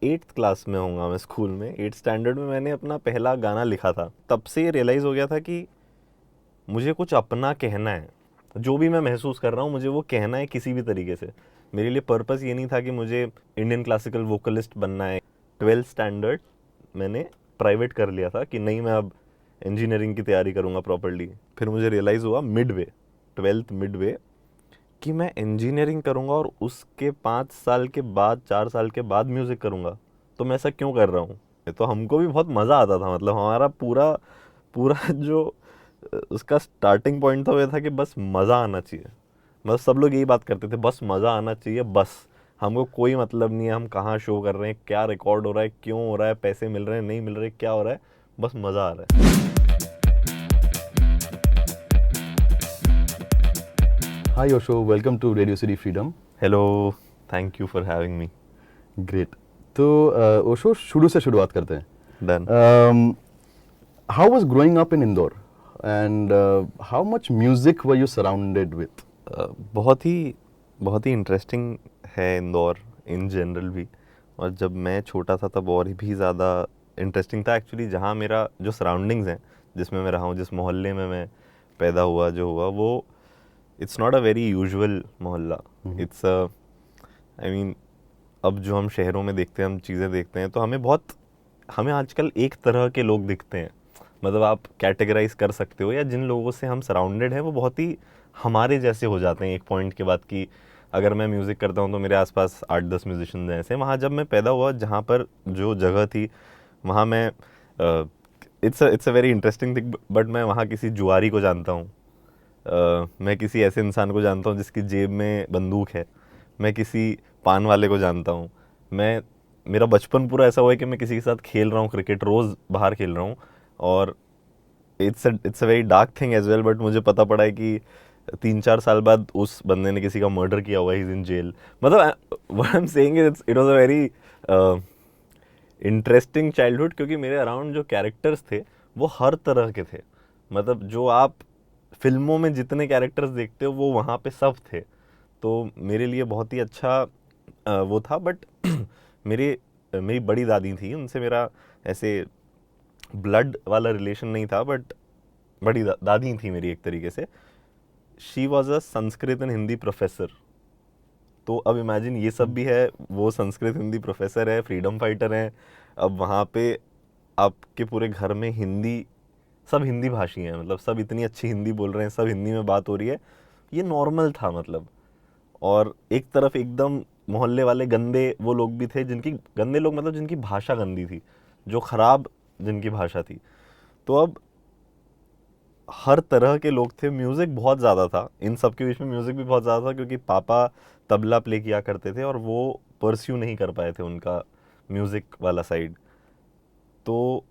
8th class में होऊंगा मैं स्कूल में, 8th स्टैंडर्ड में मैंने अपना पहला गाना लिखा था। तब से रियलाइज़ हो गया था कि मुझे कुछ अपना कहना है, जो भी मैं महसूस कर रहा हूँ मुझे वो कहना है किसी भी तरीके से। मेरे लिए पर्पस ये नहीं था कि मुझे इंडियन क्लासिकल वोकलिस्ट बनना है। 12th स्टैंडर्ड मैंने प्राइवेट कर लिया था कि नहीं, मैं अब इंजीनियरिंग की तैयारी करूँगा प्रॉपरली। फिर मुझे रियलाइज़ हुआ मिडवे, 12th मिडवे, कि मैं इंजीनियरिंग करूँगा और उसके 5 साल के बाद, 4 साल के बाद म्यूज़िक करूँगा। तो मैं ऐसा क्यों कर रहा हूँ? तो हमको भी बहुत मज़ा आता था, मतलब हमारा पूरा पूरा जो उसका स्टार्टिंग पॉइंट था वो ये था कि बस मज़ा आना चाहिए। मतलब सब लोग यही बात करते थे, बस मज़ा आना चाहिए, बस हमको कोई मतलब नहीं है हम कहाँ शो कर रहे हैं, क्या रिकॉर्ड हो रहा है, क्यों हो रहा है, पैसे मिल रहे हैं नहीं मिल रहे, क्या हो रहा है, बस मज़ा आ रहा है। Hi Osho, welcome to Radio City Freedom. Hello, thank you for having me. Great. तो ओशो शुरू से शुरुआत करते हैं. Done. How was growing up in Indore and how much music were you surrounded with? बहुत ही इंटरेस्टिंग है इंदौर इन जनरल भी, और जब मैं छोटा था तब और भी ज़्यादा इंटरेस्टिंग था एक्चुअली। जहाँ मेरा जो सराउंडिंग्स हैं, जिसमें मैं रहा हूँ, जिस मोहल्ले में मैं पैदा हुआ, जो हुआ वो, it's not a very usual मोहल्ला। इट्स आई मीन, अब जो हम शहरों में देखते हैं, हम चीज़ें देखते हैं, तो हमें आजकल एक तरह के लोग दिखते हैं। मतलब आप कैटेगराइज कर सकते हो, या जिन लोगों से हम सराउंडेड हैं वो बहुत ही हमारे जैसे हो जाते हैं एक पॉइंट के बाद। कि अगर मैं म्यूज़िक करता हूँ तो मेरे आसपास 8-10 म्यूजिशियंस हैं ऐसे। वहाँ जब मैं पैदा हुआ, जहाँ पर जो जगह थी, वहाँ मैं it's a very interesting thing, but मैं वहाँ किसी जुआरी को जानता हूँ। मैं किसी ऐसे इंसान को जानता हूँ जिसकी जेब में बंदूक है। मैं किसी पान वाले को जानता हूँ। मैं मेरा बचपन पूरा ऐसा हुआ है कि मैं किसी के साथ खेल रहा हूँ क्रिकेट, रोज़ बाहर खेल रहा हूँ। और it's a very dark thing as well, but मुझे पता पड़ा है कि 3-4 साल बाद उस बंदे ने किसी का मर्डर किया हुआ है, ही इज इन जेल। मतलब what I am saying is it was a very interesting childhood, क्योंकि मेरे अराउंड जो कैरेक्टर्स थे वो हर तरह के थे। मतलब जो आप फिल्मों में जितने कैरेक्टर्स देखते हो वो वहाँ पे सब थे। तो मेरे लिए बहुत ही अच्छा वो था। बट मेरी बड़ी दादी थी, उनसे मेरा ऐसे ब्लड वाला रिलेशन नहीं था, बट दादी थी मेरी एक तरीके से। She was a Sanskrit and Hindi professor. तो अब इमेजिन, ये सब भी है, वो संस्कृत हिंदी प्रोफेसर है, फ्रीडम फाइटर हैं। अब वहाँ पे आपके पूरे घर में हिंदी, सब हिंदी भाषी हैं, मतलब सब इतनी अच्छी हिंदी बोल रहे हैं, सब हिंदी में बात हो रही है, ये नॉर्मल था मतलब। और एक तरफ एकदम मोहल्ले वाले गंदे वो लोग भी थे, जिनकी गंदे लोग मतलब जिनकी भाषा गंदी थी, जो खराब जिनकी भाषा थी। तो अब हर तरह के लोग थे, म्यूज़िक बहुत ज़्यादा था इन सब के बीच में, म्यूज़िक भी बहुत ज़्यादा था, क्योंकि पापा तबला प्ले किया करते थे और वो परस्यू नहीं कर पाए थे उनका म्यूज़िक वाला साइड। तो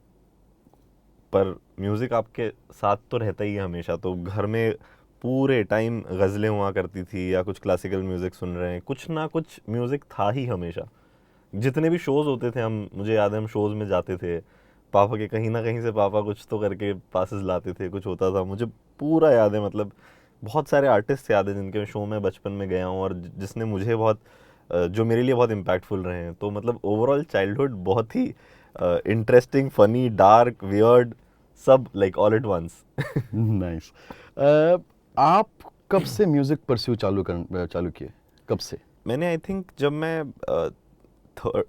पर म्यूज़िक आपके साथ तो रहता ही है हमेशा। तो घर में पूरे टाइम गज़लें हुआ करती थी, या कुछ क्लासिकल म्यूज़िक सुन रहे हैं, कुछ ना कुछ म्यूज़िक था ही हमेशा। जितने भी शोज़ होते थे, हम मुझे याद है हम शोज़ में जाते थे, पापा के कहीं ना कहीं से पापा कुछ तो करके पासेस लाते थे, कुछ होता था, मुझे पूरा याद है। मतलब बहुत सारे आर्टिस्ट याद है जिनके शो में बचपन में गया हूँ, और जिसने मुझे बहुत जो मेरे लिए बहुत इम्पैक्टफुल रहे हैं। तो मतलब ओवरऑल चाइल्डहुड बहुत ही इंटरेस्टिंग, फनी, डार्क, वियर्ड, सब like all at once. Nice. आप कब से म्यूजिक परस्यू चालू किए? कब से? मैंने आई थिंक जब मैं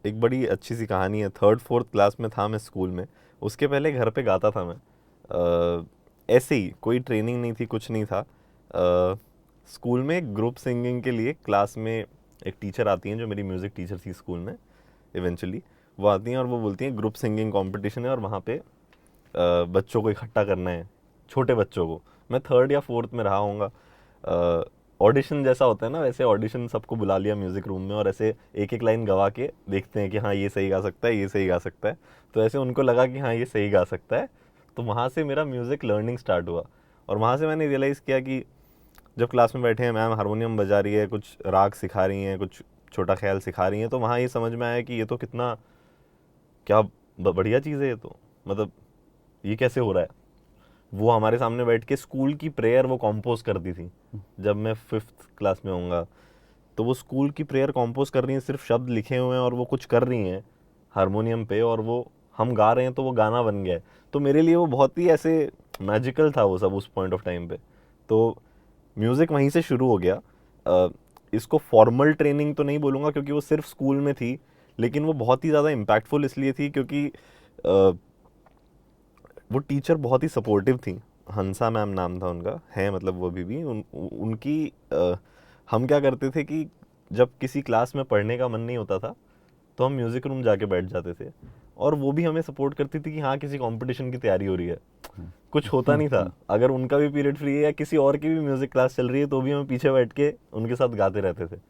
एक बड़ी अच्छी सी कहानी है, 3rd-4th क्लास में था मैं स्कूल में। उसके पहले घर पे गाता था मैं, ऐसे ही, कोई ट्रेनिंग नहीं थी, कुछ नहीं था। स्कूल में ग्रुप सिंगिंग के लिए क्लास में एक टीचर आती हैं, जो मेरी म्यूज़िक टीचर थी स्कूल में इवेंचुअली। वो आती हैं और वो बोलती हैं ग्रुप सिंगिंग कंपटीशन है, और वहाँ पे बच्चों को इकट्ठा करना है, छोटे बच्चों को। मैं 3rd या 4th में रहा हूँगा। ऑडिशन जैसा होता है ना, वैसे ऑडिशन सबको बुला लिया म्यूज़िक रूम में, और ऐसे एक एक लाइन गवा के देखते हैं कि हाँ ये सही गा सकता है, ये सही गा सकता है। तो ऐसे उनको लगा कि हाँ ये सही गा सकता है। तो वहाँ से मेरा म्यूज़िक लर्निंग स्टार्ट हुआ। और वहाँ से मैंने रियलाइज़ किया कि जब क्लास में बैठे हैं, मैम हारमोनियम बजा रही है, कुछ राग सिखा रही हैं, कुछ छोटा ख्याल सिखा रही हैं, तो वहाँ ये समझ में आया कि ये तो कितना क्या बढ़िया चीज़ है ये तो। मतलब ये कैसे हो रहा है। वो हमारे सामने बैठ के स्कूल की प्रेयर वो कंपोज करती थी, जब मैं 5th क्लास में होऊंगा। तो वो स्कूल की प्रेयर कंपोज कर रही हैं, सिर्फ शब्द लिखे हुए हैं और वो कुछ कर रही हैं। हारमोनियम पे और वो हम गा रहे हैं तो वो गाना बन गया है। तो मेरे लिए वो बहुत ही ऐसे मैजिकल था वो सब उस पॉइंट ऑफ टाइम पे। तो म्यूज़िक वहीं से शुरू हो गया। इसको फॉर्मल ट्रेनिंग तो नहीं बोलूँगा क्योंकि वो सिर्फ स्कूल में थी, लेकिन वो बहुत ही ज़्यादा इम्पैक्टफुल इसलिए थी क्योंकि वो टीचर बहुत ही सपोर्टिव थी। हंसा मैम नाम था उनका, है मतलब वो अभी भी उनकी हम क्या करते थे कि जब किसी क्लास में पढ़ने का मन नहीं होता था तो हम म्यूज़िक रूम जाके बैठ जाते थे, और वो भी हमें सपोर्ट करती थी कि हाँ किसी कंपटीशन की तैयारी हो रही है। कुछ होता नहीं था, अगर उनका भी पीरियड फ्री है या किसी और की भी म्यूज़िक क्लास चल रही है तो भी हम पीछे बैठ के उनके साथ गाते रहते थे।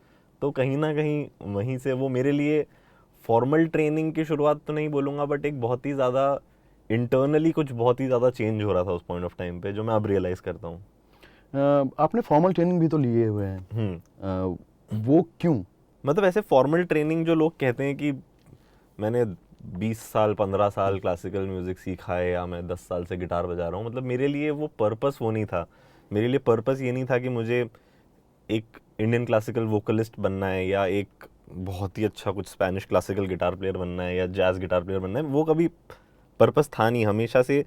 तो कहीं ना कहीं वहीं से वो मेरे लिए फॉर्मल ट्रेनिंग की शुरुआत तो नहीं बोलूँगा, बट एक बहुत ही ज़्यादा इंटरनली कुछ बहुत ही ज़्यादा चेंज हो रहा था उस पॉइंट ऑफ टाइम पे, जो मैं अब रियलाइज़ करता हूँ। आपने फॉर्मल ट्रेनिंग भी तो लिए हुए हैं, वो क्यों? मतलब ऐसे फॉर्मल ट्रेनिंग जो लोग कहते हैं कि मैंने 20 साल 15 साल क्लासिकल म्यूज़िक सीखा है या मैं 10 साल से गिटार बजा रहा हूँ, मतलब मेरे लिए वो पर्पस वो नहीं था। मेरे लिए पर्पस ये नहीं था कि मुझे एक इंडियन क्लासिकल वोकलिस्ट बनना है या एक बहुत ही अच्छा कुछ स्पेनिश क्लासिकल गिटार प्लेयर बनना है या जैज़ गिटार प्लेयर बनना है। वो कभी पर्पस था नहीं। हमेशा से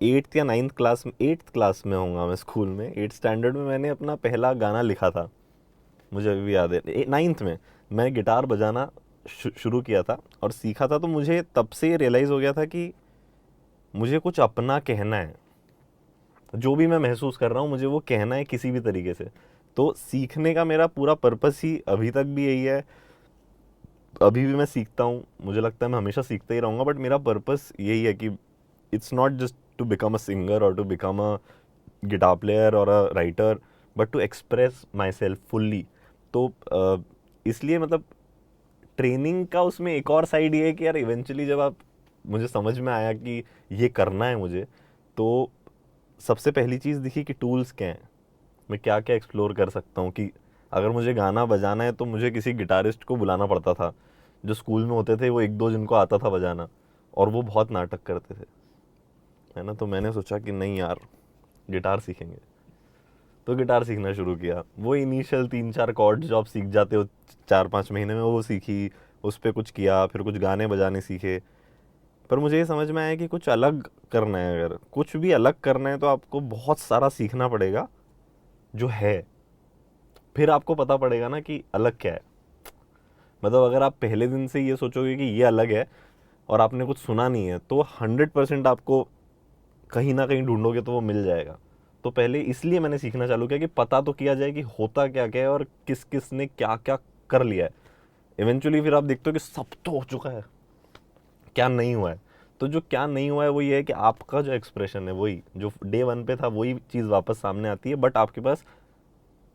8th या 9th क्लास में, 8th क्लास में होऊंगा मैं स्कूल में, 8th स्टैंडर्ड में मैंने अपना पहला गाना लिखा था, मुझे अभी भी याद है। 9th में मैं गिटार बजाना शुरू किया था और सीखा था। तो मुझे तब से रियलाइज़ हो गया था कि मुझे कुछ अपना कहना है, जो भी मैं महसूस कर रहा हूँ मुझे वो कहना है किसी भी तरीके से। तो सीखने का मेरा पूरा पर्पस ही अभी तक भी यही है। अभी भी मैं सीखता हूँ, मुझे लगता है मैं हमेशा सीखता ही रहूँगा, बट मेरा पर्पस यही है कि it's not just to become a singer और to become a guitar player और a writer, but to express myself fully. तो इसलिए मतलब ट्रेनिंग का उसमें एक और साइड ये है कि यार इवेंचुअली जब आप, मुझे समझ में आया कि ये करना है मुझे, तो सबसे पहली चीज़ दिखी कि टूल्स क्या हैं, मैं क्या क्या एक्सप्लोर कर सकता हूँ। कि अगर मुझे गाना बजाना है तो मुझे किसी गिटारिस्ट को बुलाना पड़ता था, जो स्कूल में होते थे वो एक दो जिनको आता था बजाना, और वो बहुत नाटक करते थे, है ना। तो मैंने सोचा कि नहीं यार, गिटार सीखेंगे। तो गिटार सीखना शुरू किया। वो इनिशियल 3-4 कॉर्ड जो आप सीख जाते हो 4-5 महीने में, वो सीखी, उस पर कुछ किया, फिर कुछ गाने बजाने सीखे। पर मुझे ये समझ में आया कि कुछ अलग करना है, अगर कुछ भी अलग करना है तो आपको बहुत सारा सीखना पड़ेगा जो है, फिर आपको पता पड़ेगा ना कि अलग क्या है। मतलब अगर आप पहले दिन से ये सोचोगे कि ये अलग है और आपने कुछ सुना नहीं है, तो 100% आपको कहीं ना कहीं ढूंढोगे तो वो मिल जाएगा। तो पहले इसलिए मैंने सीखना चालू किया कि पता तो किया जाए कि होता क्या क्या है और किस किस ने क्या क्या कर लिया है। इवेंचुअली फिर आप देखते हो कि सब तो हो चुका है, क्या नहीं हुआ है। तो जो क्या नहीं हुआ है वो ये है कि आपका जो एक्सप्रेशन है वही जो डे वन पे था, वही चीज़ वापस सामने आती है, बट आपके पास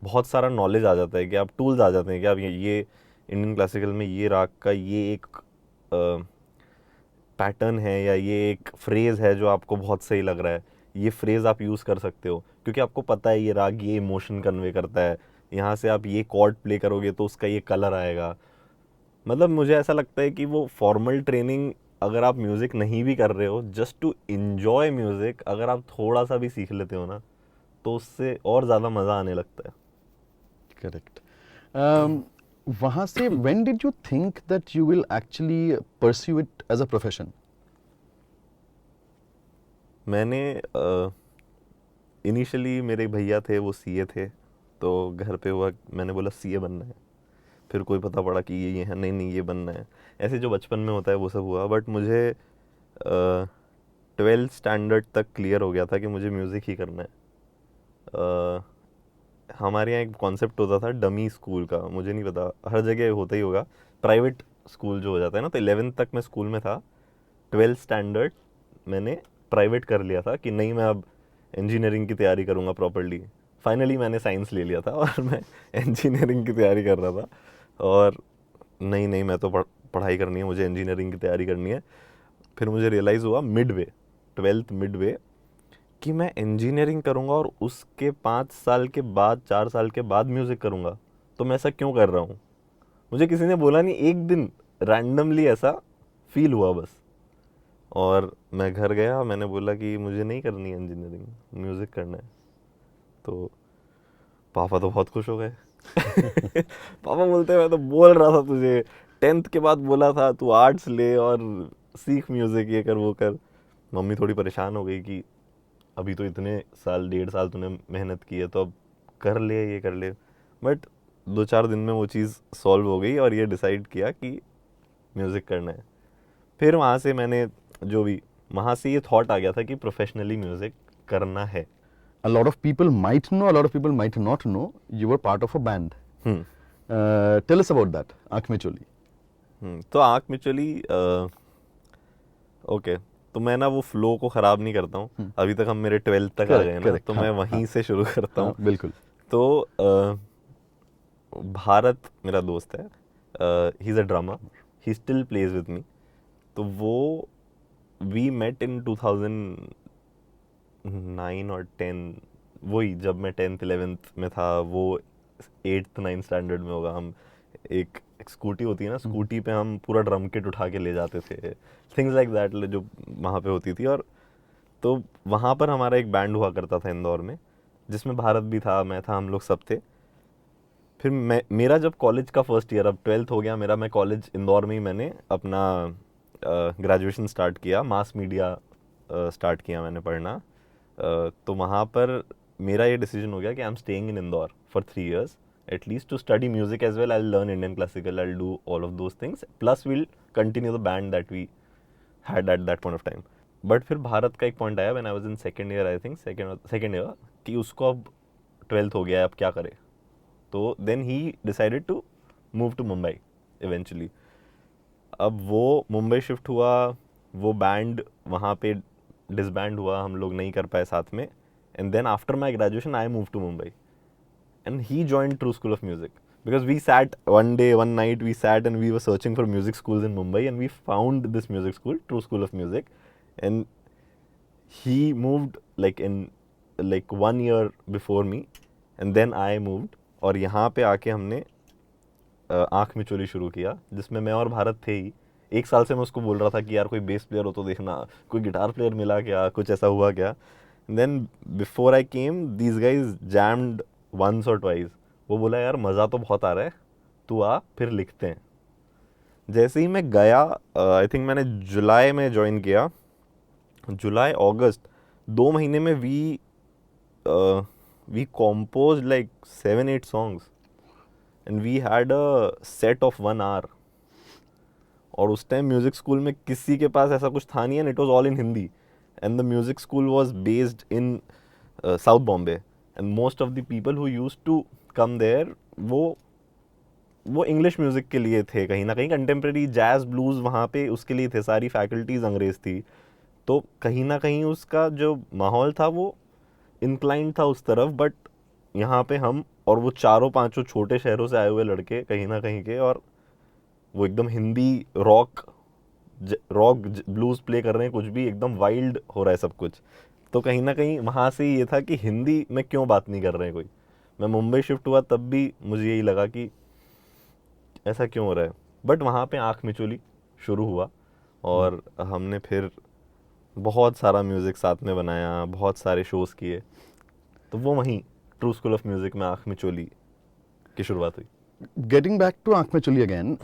बहुत सारा नॉलेज आ जाता है कि आप टूल्स आ जाते हैं कि आप ये इंडियन क्लासिकल में ये राग का ये एक पैटर्न है या ये एक फ्रेज़ है जो आपको बहुत सही लग रहा है, ये फ्रेज़ आप यूज़ कर सकते हो क्योंकि आपको पता है ये राग ये इमोशन कन्वे करता है। यहाँ से आप ये कॉर्ड प्ले करोगे तो उसका ये कलर आएगा। मतलब मुझे ऐसा लगता है कि वो फॉर्मल ट्रेनिंग, अगर आप म्यूज़िक नहीं भी कर रहे हो, जस्ट टू इन्जॉय म्यूज़िक, अगर आप थोड़ा सा भी सीख लेते हो ना, तो उससे और ज़्यादा मज़ा आने लगता है। करेक्ट। वहाँ से when did you think that you will actually pursue it as a profession? मैंने इनिशियली मेरे भैया थे, वो सीए थे, तो घर पे हुआ, मैंने बोला सीए बनना है। फिर कोई पता पड़ा कि ये है, नहीं नहीं ये बनना है। ऐसे जो बचपन में होता है वो सब हुआ, बट मुझे 12th स्टैंडर्ड तक क्लियर हो गया था कि मुझे म्यूज़िक ही करना है। हमारे यहाँ एक कॉन्सेप्ट होता था डमी स्कूल का, मुझे नहीं पता हर जगह होता ही होगा, प्राइवेट स्कूल जो हो जाता है ना। तो 11th तक मैं स्कूल में था, 12th स्टैंडर्ड मैंने प्राइवेट कर लिया था कि नहीं मैं अब इंजीनियरिंग की तैयारी करूँगा प्रॉपरली। फाइनली मैंने साइंस ले लिया था और मैं इंजीनियरिंग की तैयारी कर रहा था। और नहीं नहीं मैं तो पढ़ाई करनी है, मुझे इंजीनियरिंग की तैयारी करनी है। फिर मुझे रियलाइज़ हुआ मिडवे, 12th मिडवे, कि मैं इंजीनियरिंग करूँगा और उसके 5 साल के बाद 4 साल के बाद म्यूज़िक करूँगा, तो मैं ऐसा क्यों कर रहा हूँ। मुझे किसी ने बोला नहीं, एक दिन रैंडमली ऐसा फील हुआ बस। और मैं घर गया, मैंने बोला कि मुझे नहीं करनी है इंजीनियरिंग, म्यूज़िक करना है। तो पापा तो बहुत खुश हो गए। पापा बोलते हैं मैं तो बोल रहा था तुझे 10th के बाद बोला था तू आर्ट्स ले और सीख म्यूज़िक, ये कर वो कर। मम्मी थोड़ी परेशान हो गई कि अभी तो इतने साल, 1.5 साल तूने मेहनत की है तो अब कर ले, ये कर ले। बट 2-4 दिन में वो चीज़ सॉल्व हो गई और ये डिसाइड किया कि म्यूज़िक करना है। फिर वहाँ से मैंने जो भी, वहाँ से ये थॉट आ गया था कि प्रोफेशनली म्यूज़िक करना है। A lot of people might know, a lot of people might not know, you were part of a band. Hmm Tell us about that, Aankh Mein Choli. तो आँख में चली, ओके, तो मैं ना वो फ्लो को ख़राब नहीं करता हूँ। अभी तक हम मेरे 12th तक आ Correct, गए ना, correct, तो हाँ, मैं वहीं से शुरू करता हाँ, हूँ। बिल्कुल। तो भारत मेरा दोस्त है, he is a drummer, he still plays with me. तो वो, वी मेट इन 2009 और 10, वही जब मैं 10th 11th में था, वो 8th 9th स्टैंडर्ड में होगा। हम एक स्कूटी होती है ना, स्कूटी पे हम पूरा ड्रम किट उठा के ले जाते थे, थिंग्स लाइक दैट जो वहाँ पे होती थी। और तो वहाँ पर हमारा एक बैंड हुआ करता था इंदौर में, जिसमें भारत भी था, मैं था, हम लोग सब थे। फिर मेरा जब कॉलेज का फर्स्ट ईयर, अब 12th हो गया मेरा, मैं कॉलेज इंदौर में ही मैंने अपना ग्रेजुएशन स्टार्ट किया, मास मीडिया स्टार्ट किया मैंने पढ़ना। तो वहाँ पर मेरा ये डिसीजन हो गया कि I am staying in Indore for 3 years at least to study music as well. I'll learn Indian classical, I'll do all of those things, plus we'll continue the band that we had at that point of time. But फिर भारत का एक point आया when I was in second year, I think second year, कि उसको अब 12th हो गया है, अब क्या करे। तो then he decided to move to Mumbai eventually. अब वो मुंबई शिफ्ट हुआ, वो बैंड वहाँ पे डिसबैंड हुआ, हम लोग नहीं कर पाए साथ में। And then after my graduation I move to Mumbai and he joined True School of Music, because we sat one day, one night, we sat and we were searching for music schools in Mumbai, and we found this music school, True School of Music. And he moved like in like 1 year before me, and then I moved, और यहाँ पे आके हमने आँख में चोली शुरू किया, जिसमें मैं और भारत थे ही। 1 साल से मैं उसको बोल रहा था कि यार कोई बेस प्लेयर हो तो देखना, कोई गिटार प्लेयर मिला क्या, कुछ ऐसा हुआ क्या। Then before I came these guys jammed once or twice. वो बोला यार मज़ा तो बहुत आ रहा है, तू आ फिर लिखते हैं। जैसे ही मैं गया, आई थिंक मैंने जुलाई में ज्वाइन किया, जुलाई अगस्त 2 महीने में we composed like 7-8 songs and we had a set of 1 hour. और उस टाइम म्यूज़िक स्कूल में किसी के पास ऐसा कुछ था नहीं, and it was all in Hindi, and the music school was based in South Bombay, and most of the people who used to come there वो इंग्लिश म्यूज़िक के लिए थे, कहीं ना कहीं कंटेम्प्रेरी जैज़ ब्लूज़ वहाँ पे उसके लिए थे, सारी फैकल्टीज़ अंग्रेज़ थी। तो कहीं ना कहीं उसका जो माहौल था वो इंक्लाइंड था उस तरफ। बट यहाँ पे हम और वो चारों पांचों छोटे शहरों से आए हुए लड़के कहीं ना कहीं के, और वो एकदम हिंदी रॉक ब्लूज़ प्ले कर रहे हैं, कुछ भी एकदम वाइल्ड हो रहा है सब कुछ। तो कहीं ना कहीं वहाँ से ये था कि हिंदी में क्यों बात नहीं कर रहे हैं कोई। मैं मुंबई शिफ्ट हुआ तब भी मुझे यही लगा कि ऐसा क्यों हो रहा है। बट वहाँ पे आँख मिचोली शुरू हुआ, और हमने फिर बहुत सारा म्यूज़िक साथ में बनाया, बहुत सारे शोज़ किए। तो वो वहीं ट्रू स्कूल ऑफ म्यूज़िक में आँख मिचोली की शुरुआत हुई। Getting back to Aankh Mein Choli again,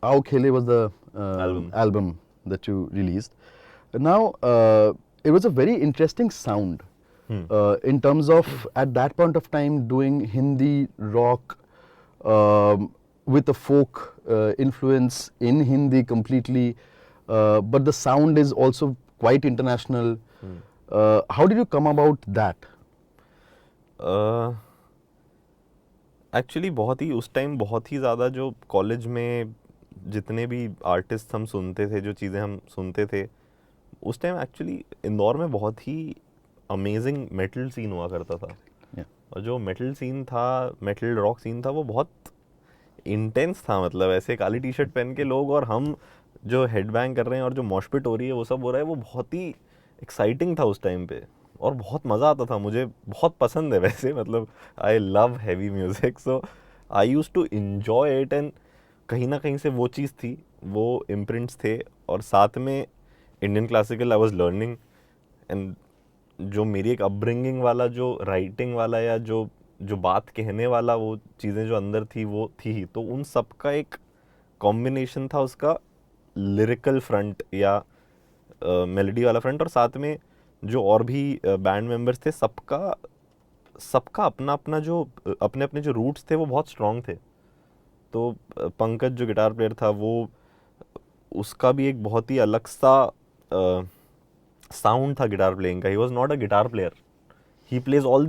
Aao Khele was the album that you released. Now, it was a very interesting sound in terms of at that point of time doing Hindi rock with a folk influence in Hindi completely, but the sound is also quite international. How did you come about that? Actually बहुत ही उस time बहुत ही ज़्यादा जो college में जितने भी artist हम सुनते थे, जो चीज़ें हम सुनते थे उस टाइम, एक्चुअली इंदौर में बहुत ही अमेजिंग मेटल सीन हुआ करता था। Yeah. और जो मेटल सीन था, मेटल रॉक सीन था, वो बहुत इंटेंस था। मतलब ऐसे काली टी शर्ट पहन के लोग, और हम जो हेडबैंग कर रहे हैं और जो मॉशपिट हो रही है, वो सब हो रहा है, वो बहुत ही एक्साइटिंग था उस टाइम पे, और बहुत मज़ा आता था। मुझे बहुत पसंद है वैसे, मतलब I love heavy music, so I use to enjoy it. And कहीं ना कहीं से वो चीज़ थी, वो इम्प्रिंट्स थे, और साथ में Indian classical I was learning. And जो मेरी एक अपब्रिंगिंग वाला, जो राइटिंग वाला, या जो जो बात कहने वाला, वो चीज़ें जो अंदर थी वो थी ही। तो उन सब का एक कॉम्बिनेशन था उसका लिरिकल फ्रंट या मेलोडी वाला फ्रंट, और साथ में जो और भी बैंड मेंबर्स थे सबका सबका अपना अपना जो अपने अपने जो रूट्स थे वो बहुत स्ट्रांग थे। तो पंकज जो गिटार प्लेयर था वो उसका भी एक बहुत ही अलग सा साउंड था गिटार प्लेइंग का। He was not a guitar player, he plays all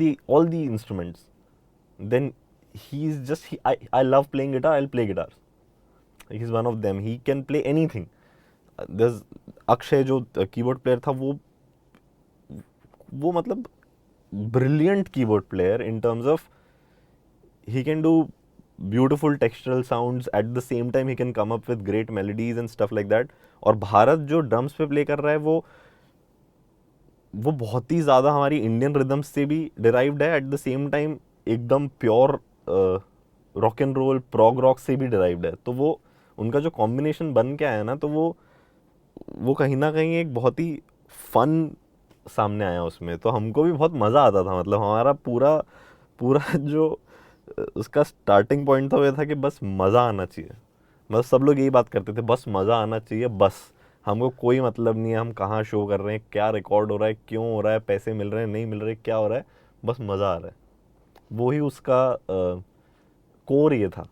the instruments. Then he's just I love playing guitar, I'll play guitar. He's one of them, he can play anything. There's Akshay जो keyboard player था, वो मतलब brilliant keyboard player in terms of he can do beautiful textural sounds, at the same time he can come up with great melodies and stuff like that. और भारत जो drums पे play कर रहा है वो बहुत ही ज़्यादा हमारी इंडियन रिदम्स से भी डिराइव्ड है, एट द सेम टाइम एकदम pure rock and roll prog rock से भी डिराइव्ड है। तो वो उनका जो कॉम्बिनेशन बन के आया ना, तो वो कहीं ना कहीं एक बहुत ही फन सामने आया उसमें। तो हमको भी बहुत मज़ा आता था, मतलब हमारा पूरा पूरा जो उसका स्टार्टिंग पॉइंट था वो ये था कि बस मज़ा आना चाहिए। मतलब सब लोग यही बात करते थे, बस मज़ा आना चाहिए, बस हमको कोई मतलब नहीं है हम कहाँ शो कर रहे हैं, क्या रिकॉर्ड हो रहा है, क्यों हो रहा है, पैसे मिल रहे हैं नहीं मिल रहे, क्या हो रहा है, बस मज़ा आ रहा है। वो ही उसका कोर ये था।